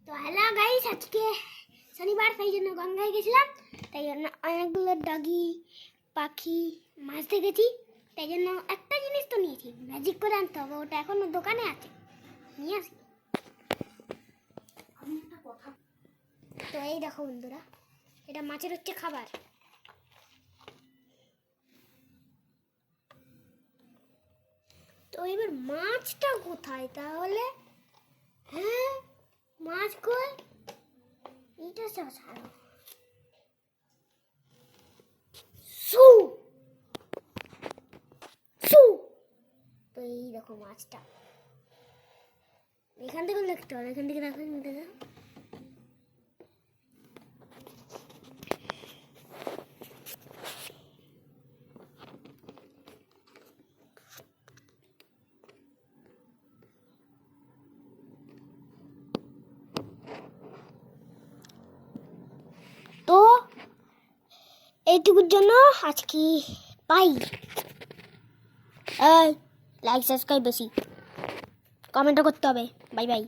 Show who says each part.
Speaker 1: তো hello guys, আজকে শনিবার, সেই জন্য গঙ্গায় গেছিলাম। তাই জন্য অনেকগুলো ডগি পাখি মাছ দেখেছি। তাই জন্য একটা জিনিস তো নিয়েছি, ম্যাজিক করে আনতে হবে। ওটা এখনো দোকানে আছে, নিয়ে আসি। তো এই দেখো বন্ধুরা, এটা মাছের হচ্ছে খাবার। তো এবার মাছটা কোথায় তাহলে? হ্যাঁ, মাছ কই? এটা ছাড়ো। সু সু তো এই দেখো মাছটা, এখান থেকে দেখতে হবে, এখান থেকে দেখো, তো এইটুকুর জন্য আজকে পাই। লাইক সাবস্ক্রাইব বেশি, কমেন্টও করতে হবে। Bye bye.